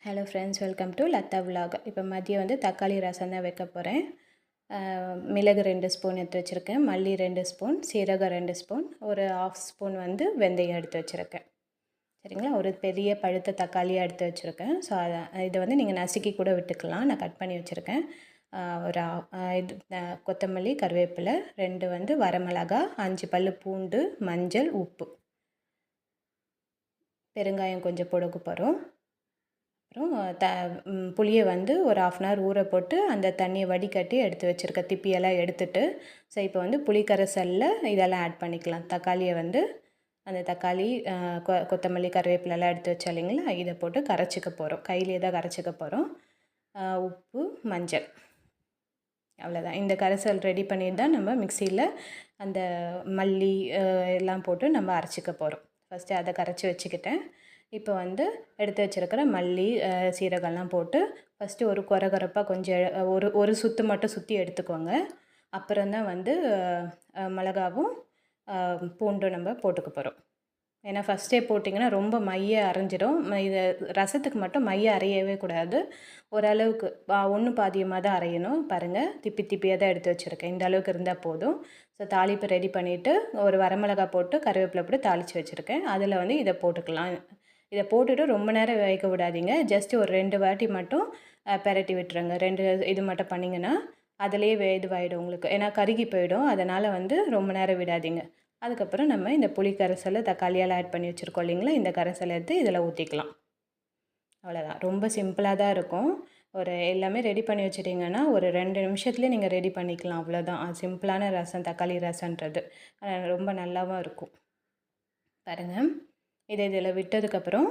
Hello friends, welcome to Latha vlog. இப்போ மதியம் வந்து தக்காளி ரசம் தான் வைக்க போகிறேன். மிளகு 2 ஸ்பூன் எடுத்து வச்சுருக்கேன், மல்லி 2 ஸ்பூன், சீரகம் 2 ஸ்பூன், ஒரு 1/2 ஸ்பூன் வந்து வெந்தயம் எடுத்து வச்சுருக்கேன். சரிங்களா? ஒரு பெரிய பழுத்த தக்காளியாக எடுத்து வச்சுருக்கேன். ஸோ இதை வந்து நீங்கள் நசுக்கி கூட விட்டுக்கலாம். நான் கட் பண்ணி வச்சுருக்கேன். ஒரு இது கொத்தமல்லி, கருவேப்பிலை, 2 வந்து வரமிளகா, 5 பல் பூண்டு, மஞ்சள், உப்பு, பெருங்காயம் கொஞ்சம் போட போகிறோம். அப்புறம் புளியை வந்து ஒரு 1/2 அன் ஹவர் ஊற போட்டு அந்த தண்ணியை வடிகட்டி எடுத்து வச்சுருக்க திப்பியெல்லாம் எடுத்துட்டு, ஸோ இப்போ வந்து புளி கரைசலில் இதெல்லாம் ஆட் பண்ணிக்கலாம். தக்காளியை வந்து அந்த தக்காளி, கொத்தமல்லி, கருவேப்பிலெல்லாம் எடுத்து வச்சா இல்லைங்களா, இதை போட்டு கரைச்சிக்க போகிறோம். கையிலே தான் கரைச்சிக்க போகிறோம். உப்பு, மஞ்சள், அவ்வளோதான். இந்த கரைசல் ரெடி பண்ணிட்டு தான் நம்ம மிக்சியில் அந்த மல்லி எல்லாம் போட்டு நம்ம அரைச்சிக்க போகிறோம். ஃபஸ்ட்டு அதை கரைச்சி வச்சுக்கிட்டேன். இப்போ வந்து எடுத்து வச்சுருக்கிற மல்லி, சீரகம்லாம் போட்டு ஃபஸ்ட்டு ஒரு கொரகொரப்பாக கொஞ்சம் ஒரு சுற்று மட்டும் சுற்றி எடுத்துக்கோங்க. அப்புறம்தான் வந்து மிளகாவும் பூண்டும் நம்ம போட்டுக்க போகிறோம். ஏன்னா ஃபஸ்ட்டே போட்டிங்கன்னா ரொம்ப மைய அரைஞ்சிடும். இது ரசத்துக்கு மட்டும் மைய அரையவே கூடாது. ஓரளவுக்கு ஒன்று பாதியமாக தான் அரையணும். பாருங்கள், திப்பியாக தான் எடுத்து வச்சுருக்கேன். இந்த அளவுக்கு இருந்தால் போதும். ஸோ தாளிப்பு ரெடி பண்ணிவிட்டு ஒரு வரமிளகா போட்டு கருவேப்பிலை போட்டு தாளித்து வச்சுருக்கேன். அதில் வந்து இதை போட்டுக்கலாம். இதை போட்டுட்டு ரொம்ப நேரம் வேக விடாதீங்க. ஜஸ்ட்டு ஒரு 2 வாட்டி மட்டும் பெரட்டி விட்டுருங்க. 2 இது மட்டும் பண்ணிங்கன்னா அதிலேயே இதுவாகிடும் உங்களுக்கு. ஏன்னா கருகி போயிடும். அதனால் வந்து ரொம்ப நேரம் விடாதீங்க. அதுக்கப்புறம் நம்ம இந்த புளி கரைசலை தக்காளியால் ஆட் பண்ணி வச்சுருக்கோம் இல்லைங்களா, இந்த கரைசலை எடுத்து இதில் ஊற்றிக்கலாம். அவ்வளோதான். ரொம்ப சிம்பிளாக தான் இருக்கும். எல்லாமே ரெடி பண்ணி வச்சுட்டிங்கன்னா ஒரு 2 நிமிஷத்துலேயே நீங்கள் ரெடி பண்ணிக்கலாம். அவ்வளோதான். சிம்பிளான ரசம், தக்காளி ரசன்றது ரொம்ப நல்லாவும் இருக்கும். பாருங்கள், இதில் விட்டதுக்கப்புறம்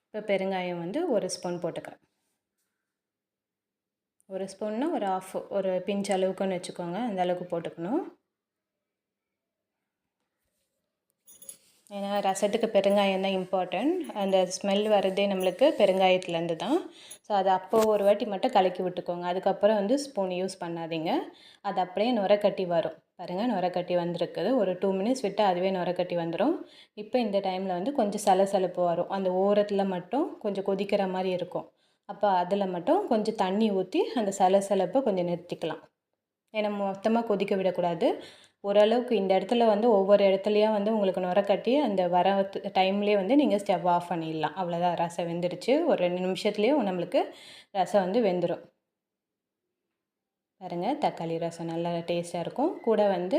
இப்போ பெருங்காயம் வந்து 1 ஸ்பூன் போட்டுக்கிறேன். 1 ஸ்பூன்னா ஒரு ஒரு பிஞ்ச் அளவுக்குன்னு வச்சுக்கோங்க. அந்த அளவுக்கு போட்டுக்கணும். ஏன்னா ரசத்துக்கு பெருங்காயம் தான் இம்பார்ட்டண்ட். அந்த ஸ்மெல் வர்றதே நம்மளுக்கு பெருங்காயத்துலேருந்து தான். ஸோ அதை அப்போது ஒரு வாட்டி மட்டும் கலக்கி விட்டுக்கோங்க. அதுக்கப்புறம் வந்து ஸ்பூன் யூஸ் பண்ணாதீங்க. அது அப்படியே நுரக்கட்டி வரும். பாருங்கள், நுரக்கட்டி வந்திருக்குது. ஒரு 2 மினிட்ஸ் விட்டால் அதுவே நுரக்கட்டி வந்துடும். இப்போ இந்த டைமில் வந்து கொஞ்சம் சலசலப்பு வரும். அந்த ஓரத்தில் மட்டும் கொஞ்சம் கொதிக்கிற மாதிரி இருக்கும். அப்போ அதில் மட்டும் கொஞ்சம் தண்ணி ஊற்றி அந்த சலசலப்பை கொஞ்சம் நிறுத்திக்கலாம். ஏன்னா மொத்தமாக கொதிக்க விடக்கூடாது. ஓரளவுக்கு இந்த இடத்துல வந்து ஒவ்வொரு இடத்துலையும் வந்து உங்களுக்கு நுரக்கட்டி அந்த வர டைம்லேயே வந்து நீங்கள் ஸ்டவ் ஆஃப் பண்ணிடலாம். அவ்வளோதான், ரசம் வெந்துடுச்சு. ஒரு 2 நிமிஷத்துலேயே நம்மளுக்கு ரசம் வந்து வெந்துடும். பாருங்கள், தக்காளி ரசம் நல்லா டேஸ்ட்டாக இருக்கும். கூட வந்து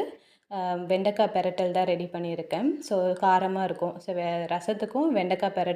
வெண்டைக்காய் பெரட்டல் தான் ரெடி பண்ணியிருக்கேன். ஸோ காரமாக இருக்கும். ஸோ ரசத்துக்கும் வெண்டைக்காய் பெரட்டல்